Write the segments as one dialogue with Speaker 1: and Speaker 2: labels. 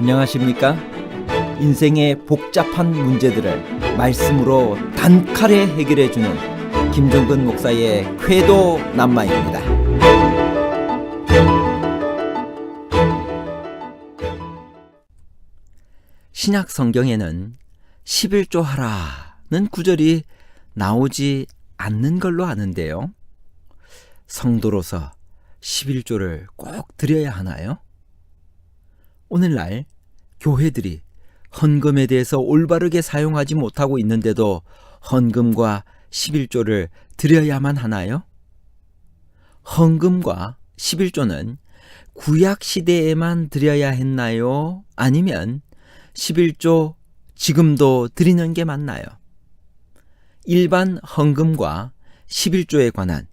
Speaker 1: 안녕하십니까? 인생의 복잡한 문제들을 말씀으로 단칼에 해결해주는 김종근 목사의 쾌도 남마입니다. 신약 성경에는 11조 하라는 구절이 나오지 않는 걸로 아는데요. 성도로서 11조를 꼭 드려야 하나요? 오늘날 교회들이 헌금에 대해서 올바르게 사용하지 못하고 있는데도 헌금과 11조를 드려야만 하나요? 헌금과 11조는 구약 시대에만 드려야 했나요? 아니면 11조 지금도 드리는 게 맞나요? 일반 헌금과 11조에 관한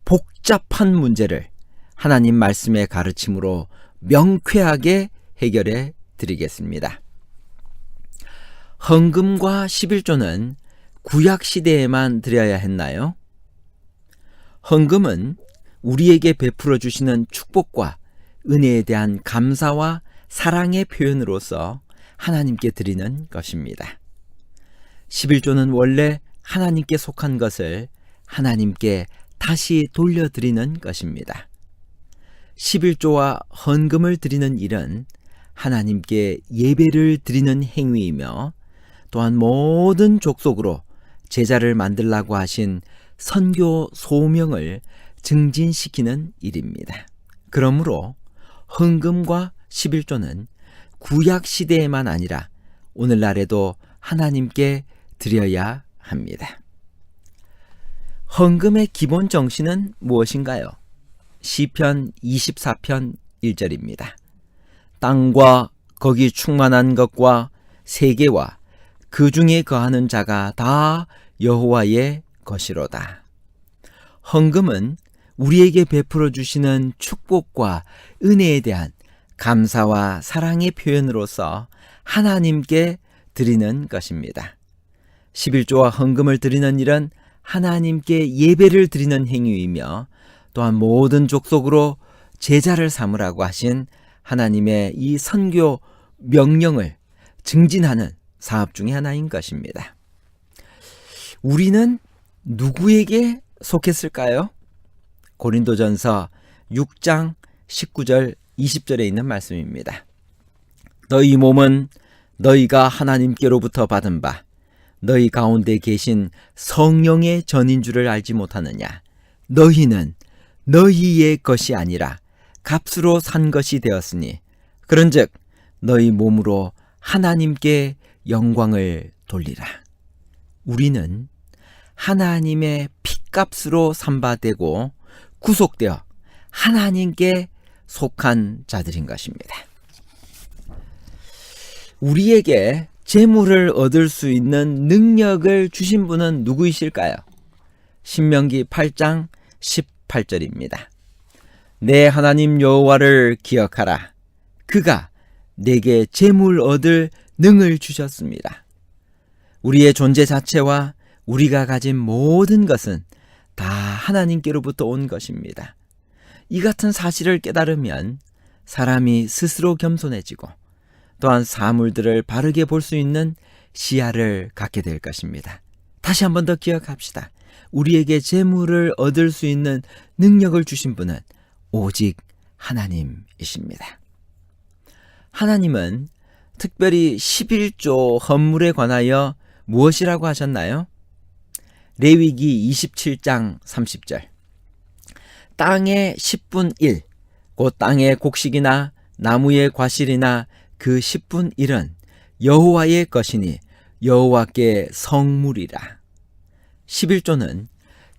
Speaker 1: 복잡한 문제를 하나님 말씀의 가르침으로 명쾌하게 해결해 드리겠습니다. 헌금과 11조는 구약 시대에만 드려야 했나요? 헌금은 우리에게 베풀어 주시는 축복과 은혜에 대한 감사와 사랑의 표현으로서 하나님께 드리는 것입니다. 11조는 원래 하나님께 속한 것을 하나님께 다시 돌려드리는 것입니다. 11조와 헌금을 드리는 일은 하나님께 예배를 드리는 행위이며 또한 모든 족속으로 제자를 만들라고 하신 선교 소명을 증진시키는 일입니다. 그러므로 헌금과 11조는 구약 시대에만 아니라 오늘날에도 하나님께 드려야 합니다. 헌금의 기본 정신은 무엇인가요? 시편 24편 1절입니다. 땅과 거기 충만한 것과 세계와 그 중에 거하는 자가 다 여호와의 것이로다. 헌금은 우리에게 베풀어 주시는 축복과 은혜에 대한 감사와 사랑의 표현으로서 하나님께 드리는 것입니다. 11조와 헌금을 드리는 일은 하나님께 예배를 드리는 행위이며 또한 모든 족속으로 제자를 삼으라고 하신 하나님의 이 선교 명령을 증진하는 사업 중에 하나인 것입니다. 우리는 누구에게 속했을까요? 고린도전서 6장 19절 20절에 있는 말씀입니다. 너희 몸은 너희가 하나님께로부터 받은 바 너희 가운데 계신 성령의 전인 줄을 알지 못하느냐? 너희는 너희의 것이 아니라 값으로 산 것이 되었으니 그런즉 너희 몸으로 하나님께 영광을 돌리라. 우리는 하나님의 핏값으로 삼바되고 구속되어 하나님께 속한 자들인 것입니다. 우리에게 재물을 얻을 수 있는 능력을 주신 분은 누구이실까요? 신명기 8장 18절입니다. 내 하나님 여호와를 기억하라. 그가 내게 재물 얻을 능을 주셨습니다. 우리의 존재 자체와 우리가 가진 모든 것은 다 하나님께로부터 온 것입니다. 이 같은 사실을 깨달으면 사람이 스스로 겸손해지고 또한 사물들을 바르게 볼 수 있는 시야를 갖게 될 것입니다. 다시 한 번 더 기억합시다. 우리에게 재물을 얻을 수 있는 능력을 주신 분은 오직 하나님이십니다. 하나님은 특별히 11조 헌물에 관하여 무엇이라고 하셨나요? 레위기 27장 30절. 땅의 10분 1, 곧 땅의 곡식이나 나무의 과실이나 그 10분 1은 여호와의 것이니 여호와께 성물이라. 11조는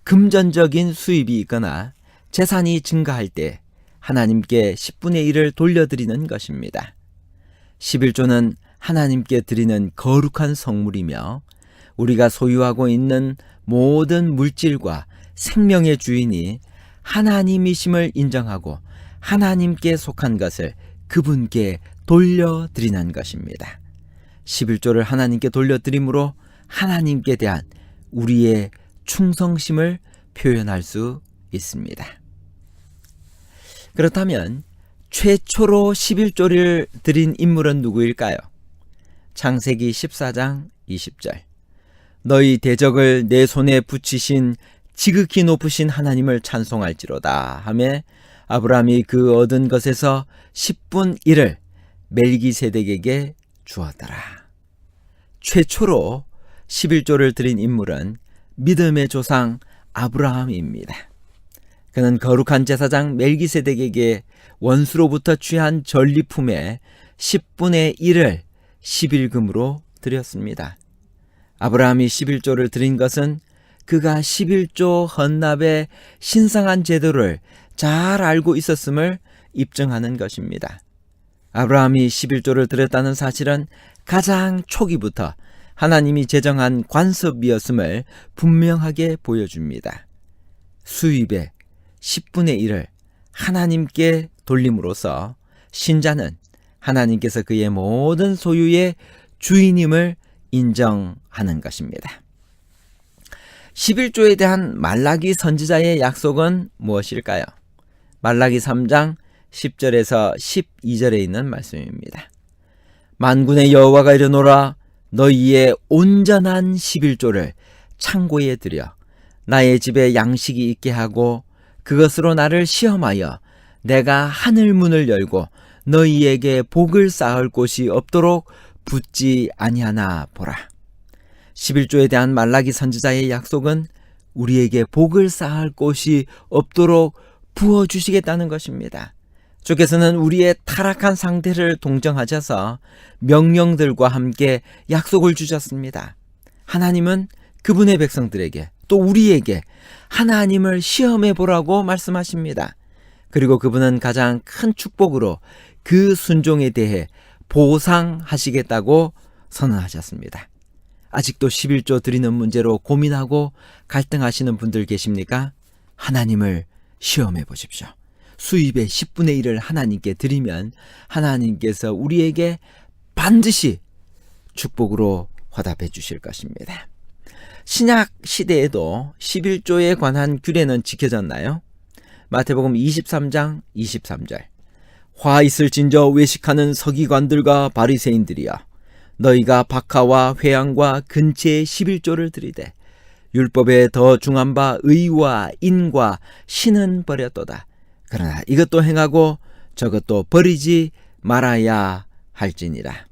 Speaker 1: 금전적인 수입이 있거나 재산이 증가할 때 하나님께 10분의 1을 돌려드리는 것입니다. 11조는 하나님께 드리는 거룩한 성물이며 우리가 소유하고 있는 모든 물질과 생명의 주인이 하나님이심을 인정하고 하나님께 속한 것을 그분께 돌려드리는 것입니다. 11조를 하나님께 돌려드림으로 하나님께 대한 우리의 충성심을 표현할 수 있습니다. 그렇다면 최초로 11조를 드린 인물은 누구일까요? 창세기 14장 20절. 너희 대적을 내 손에 붙이신 지극히 높으신 하나님을 찬송할지로다 하며 아브라함이 그 얻은 것에서 10분 1을 멜기세덱에게 주었더라. 최초로 11조를 드린 인물은 믿음의 조상 아브라함입니다. 그는 거룩한 제사장 멜기세덱에게 원수로부터 취한 전리품의 10분의 1을 11금으로 드렸습니다. 아브라함이 11조를 드린 것은 그가 11조 헌납의 신성한 제도를 잘 알고 있었음을 입증하는 것입니다. 아브라함이 11조를 드렸다는 사실은 가장 초기부터 하나님이 제정한 관습이었음을 분명하게 보여줍니다. 수입의 10분의 1을 하나님께 돌림으로써 신자는 하나님께서 그의 모든 소유의 주인임을 인정하는 것입니다. 11조에 대한 말라기 선지자의 약속은 무엇일까요? 말라기 3장 10절에서 12절에 있는 말씀입니다. 만군의 여호와가 이르노라 너희의 온전한 11조를 창고에 들여 나의 집에 양식이 있게 하고 그것으로 나를 시험하여 내가 하늘 문을 열고 너희에게 복을 쌓을 곳이 없도록 붙지 아니하나 보라. 11조에 대한 말라기 선지자의 약속은 우리에게 복을 쌓을 곳이 없도록 부어주시겠다는 것입니다. 주께서는 우리의 타락한 상태를 동정하셔서 명령들과 함께 약속을 주셨습니다. 하나님은 그분의 백성들에게 또 우리에게 하나님을 시험해 보라고 말씀하십니다. 그리고 그분은 가장 큰 축복으로 그 순종에 대해 보상하시겠다고 선언하셨습니다. 아직도 11조 드리는 문제로 고민하고 갈등하시는 분들 계십니까? 하나님을 시험해 보십시오. 수입의 10분의 1을 하나님께 드리면 하나님께서 우리에게 반드시 축복으로 화답해 주실 것입니다. 신약 시대에도 11조에 관한 규례는 지켜졌나요? 마태복음 23장 23절. 화 있을진저 외식하는 서기관들과 바리새인들이여 너희가 박하와 회양과 근체의 11조를 드리되 율법에 더 중한 바 의와 인과 신은 버렸도다. 그러나 이것도 행하고 저것도 버리지 말아야 할지니라.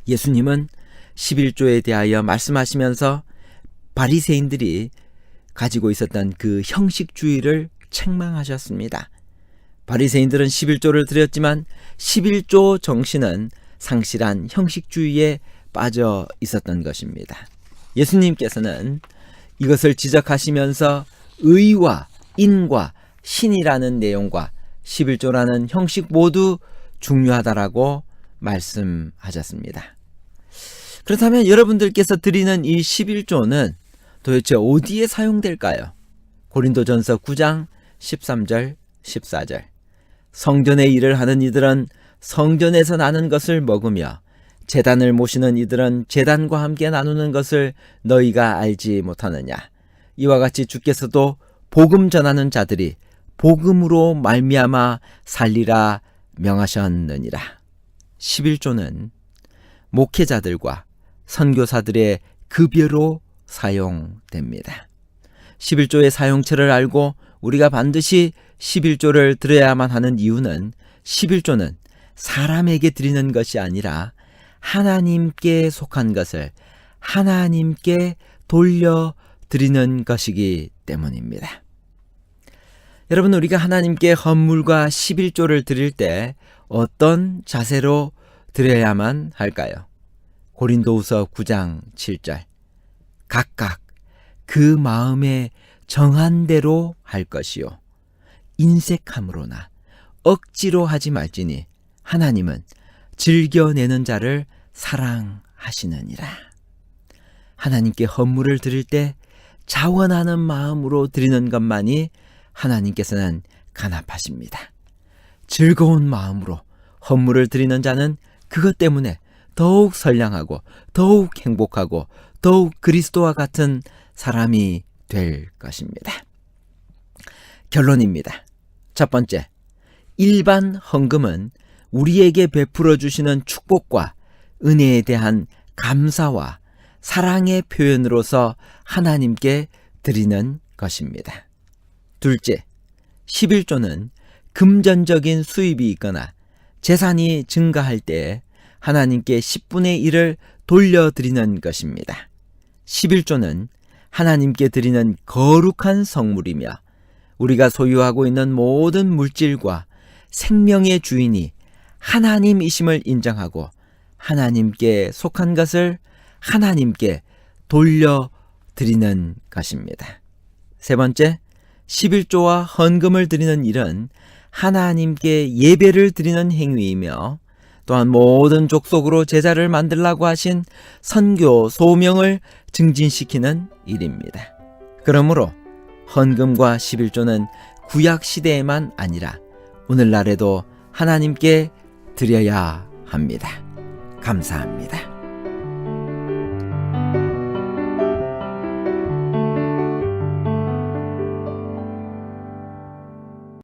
Speaker 1: 예수님은 11조에 대하여 말씀하시면서 바리새인들이 가지고 있었던 그 형식주의를 책망하셨습니다. 바리새인들은 11조를 드렸지만 11조 정신은 상실한 형식주의에 빠져 있었던 것입니다. 예수님께서는 이것을 지적하시면서 의와 인과 신이라는 내용과 11조라는 형식 모두 중요하다라고 말씀하셨습니다. 그렇다면 여러분들께서 드리는 이 11조는 도대체 어디에 사용될까요? 고린도전서 9장 13절 14절. 성전에 일을 하는 이들은 성전에서 나는 것을 먹으며 제단을 모시는 이들은 제단과 함께 나누는 것을 너희가 알지 못하느냐. 이와 같이 주께서도 복음 전하는 자들이 복음으로 말미암아 살리라 명하셨느니라. 11조는 목회자들과 선교사들의 급여로 사용됩니다. 11조의 사용처를 알고 우리가 반드시 11조를 드려야만 하는 이유는 11조는 사람에게 드리는 것이 아니라 하나님께 속한 것을 하나님께 돌려드리는 것이기 때문입니다. 여러분, 우리가 하나님께 헌물과 11조를 드릴 때 어떤 자세로 드려야만 할까요? 고린도후서 9장 7절. 각각 그 마음에 정한 대로 할 것이요 인색함으로나 억지로 하지 말지니 하나님은 즐겨내는 자를 사랑하시느니라. 하나님께 헌물을 드릴 때 자원하는 마음으로 드리는 것만이 하나님께서는 간합하십니다. 즐거운 마음으로 헌물을 드리는 자는 그것 때문에 더욱 선량하고 더욱 행복하고 더욱 그리스도와 같은 사람이 될 것입니다. 결론입니다. 첫 번째, 일반 헌금은 우리에게 베풀어 주시는 축복과 은혜에 대한 감사와 사랑의 표현으로서 하나님께 드리는 것입니다. 둘째, 11조는 금전적인 수입이 있거나 재산이 증가할 때 하나님께 10분의 1을 돌려드리는 것입니다. 11조는 하나님께 드리는 거룩한 성물이며 우리가 소유하고 있는 모든 물질과 생명의 주인이 하나님이심을 인정하고 하나님께 속한 것을 하나님께 돌려드리는 것입니다. 세 번째, 11조와 헌금을 드리는 일은 하나님께 예배를 드리는 행위이며 또한 모든 족속으로 제자를 만들라고 하신 선교 소명을 증진시키는 일입니다. 그러므로 헌금과 11조는 구약 시대에만 아니라 오늘날에도 하나님께 드려야 합니다. 감사합니다.